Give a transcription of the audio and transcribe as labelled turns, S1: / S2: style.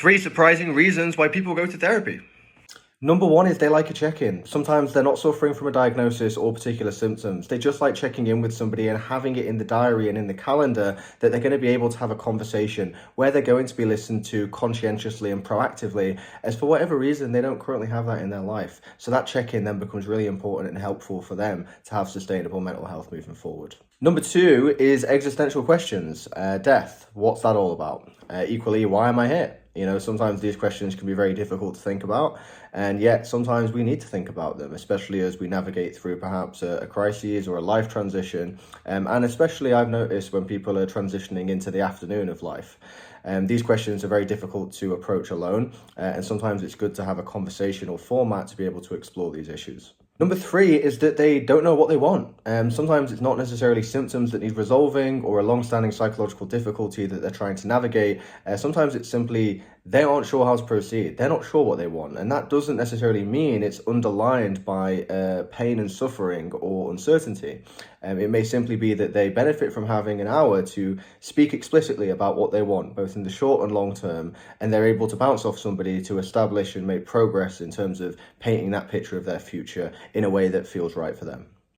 S1: 3 surprising reasons why people go to therapy.
S2: Number one is they like a check-in. Sometimes they're not suffering from a diagnosis or particular symptoms. They just like checking in with somebody and having it in the diary and in the calendar that they're going to be able to have a conversation where they're going to be listened to conscientiously and proactively, as for whatever reason, they don't currently have that in their life. So that check-in then becomes really important and helpful for them to have sustainable mental health moving forward. Number two is existential questions. Death, what's that all about? Equally, why am I here? You know, sometimes these questions can be very difficult to think about, and yet sometimes we need to think about them, especially as we navigate through perhaps a crisis or a life transition. And especially I've noticed when people are transitioning into the afternoon of life. These questions are very difficult to approach alone, and sometimes it's good to have a conversational format to be able to explore these issues. Number three is that they don't know what they want. Sometimes it's not necessarily symptoms that need resolving or a long-standing psychological difficulty that they're trying to navigate. Sometimes it's simply they aren't sure how to proceed. They're not sure what they want. And that doesn't necessarily mean it's underlined by pain and suffering or uncertainty. It may simply be that they benefit from having an hour to speak explicitly about what they want, both in the short and long term, and they're able to bounce off somebody to establish and make progress in terms of painting that picture of their future in a way that feels right for them.